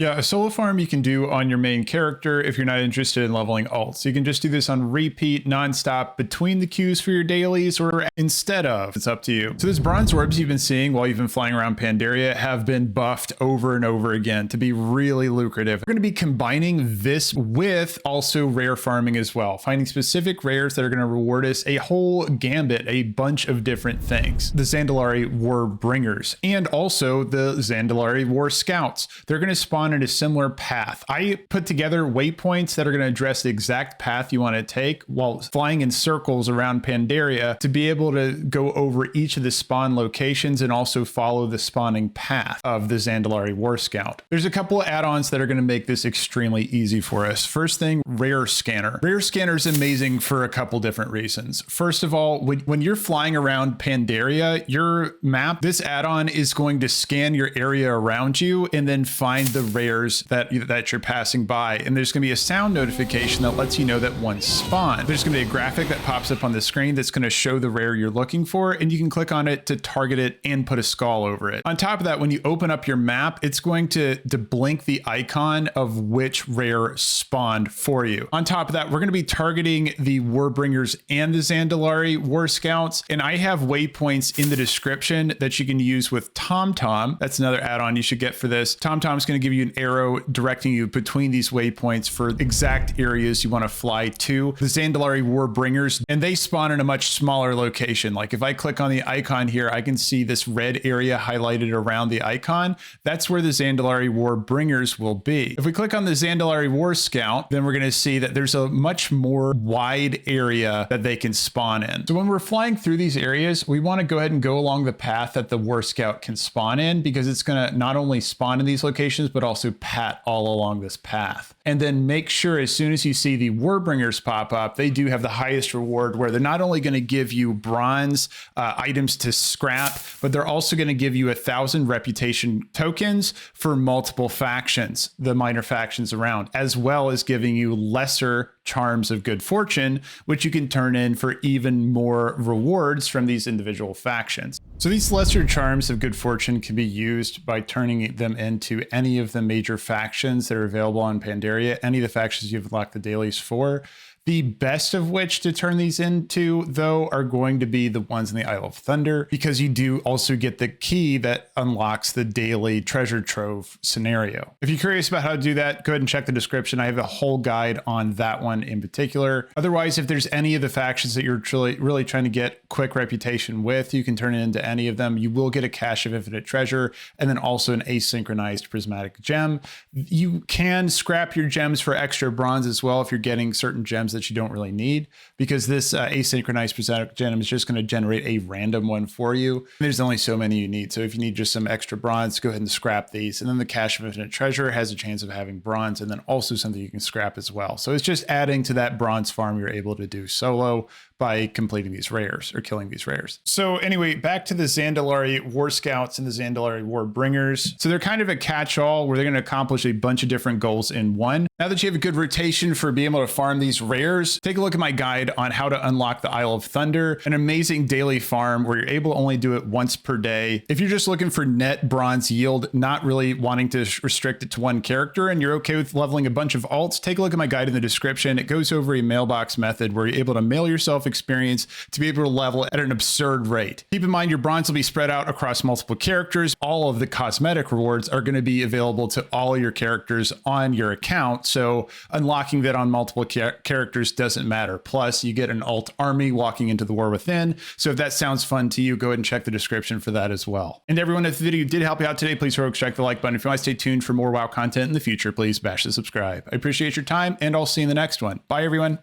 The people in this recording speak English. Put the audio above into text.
Yeah, a solo farm you can do on your main character if you're not interested in leveling alts. You can just do this on repeat, nonstop, between the queues for your dailies or instead of. It's up to you. So those bronze orbs you've been seeing while you've been flying around Pandaria have been buffed over and over again to be really lucrative. We're going to be combining this with also rare farming as well, finding specific rares that are going to reward us a whole gambit, a bunch of different things. The Zandalari Warbringers and also the Zandalari War Scouts. They're going to spawn in a similar path. I put together waypoints that are going to address the exact path you want to take while flying in circles around Pandaria to be able to go over each of the spawn locations and also follow the spawning path of the Zandalari War Scout. There's a couple of add-ons that are going to make this extremely easy for us. First thing, Rarescanner. Rarescanner is amazing for a couple different reasons. First of all, when you're flying around Pandaria, your map, this add-on is going to scan your area around you and then find the rares that you're passing by, and there's going to be a sound notification that lets you know that one spawned. There's going to be a graphic that pops up on the screen that's going to show the rare you're looking for, and you can click on it to target it and put a skull over it. On top of that, when you open up your map, it's going to blink the icon of which rare spawned for you. On top of that, we're going to be targeting the Warbringers and the Zandalari War Scouts, and I have waypoints in the description that you can use with TomTom. That's another add-on you should get for this. TomTom is going to give you an arrow directing you between these waypoints for exact areas you want to fly to. The Zandalari Warbringers, and they spawn in a much smaller location. Like if I click on the icon here, I can see this red area highlighted around the icon. That's where the Zandalari Warbringers will be. If we click on the Zandalari War Scout, then we're going to see that there's a much more wide area that they can spawn in. So when we're flying through these areas, we want to go ahead and go along the path that the War Scout can spawn in, because it's going to not only spawn in these locations, but also pat all along this path. And then make sure as soon as you see the Warbringers pop up, they do have the highest reward, where they're not only going to give you bronze items to scrap, but they're also going to give you 1,000 reputation tokens for multiple factions, the minor factions around, as well as giving you lesser charms of good fortune, which you can turn in for even more rewards from these individual factions. So these lesser charms of good fortune can be used by turning them into any of the major factions that are available on Pandaria, any of the factions you've unlocked the dailies for. The best of which to turn these into, though, are going to be the ones in the Isle of Thunder, because you do also get the key that unlocks the daily treasure trove scenario. If you're curious about how to do that, go ahead and check the description. I have a whole guide on that one in particular. Otherwise, if there's any of the factions that you're really trying to get quick reputation with, you can turn it into any of them. You will get a cache of infinite treasure and then also an asynchronized prismatic gem. You can scrap your gems for extra bronze as well if you're getting certain gems that you don't really need, because this asynchronized prismatic gem is just going to generate a random one for you. There's only so many you need. So if you need just some extra bronze, go ahead and scrap these. And then the cache of infinite treasure has a chance of having bronze, and then also something you can scrap as well. So it's just adding to that bronze farm you're able to do solo by completing these rares or killing these rares. So anyway, back to the Zandalari War Scouts and the Zandalari Warbringers. So they're kind of a catch-all where they're going to accomplish a bunch of different goals in one. Now that you have a good rotation for being able to farm these rares, take a look at my guide on how to unlock the Isle of Thunder, an amazing daily farm where you're able to only do it once per day. If you're just looking for net bronze yield, not really wanting to restrict it to one character, and you're okay with leveling a bunch of alts, take a look at my guide in the description. It goes over a mailbox method where you're able to mail yourself experience to be able to level at an absurd rate. Keep in mind your bronze will be spread out across multiple characters. All of the cosmetic rewards are going to be available to all your characters on your account, so unlocking that on multiple characters doesn't matter. Plus, you get an alt army walking into the war within, so if that sounds fun to you, go ahead and check the description for that as well. And everyone, if the video did help you out today, please strike the like button. If you want to stay tuned for more WoW content in the future, please bash the subscribe. I appreciate your time, and I'll see you in the next one. Bye, everyone.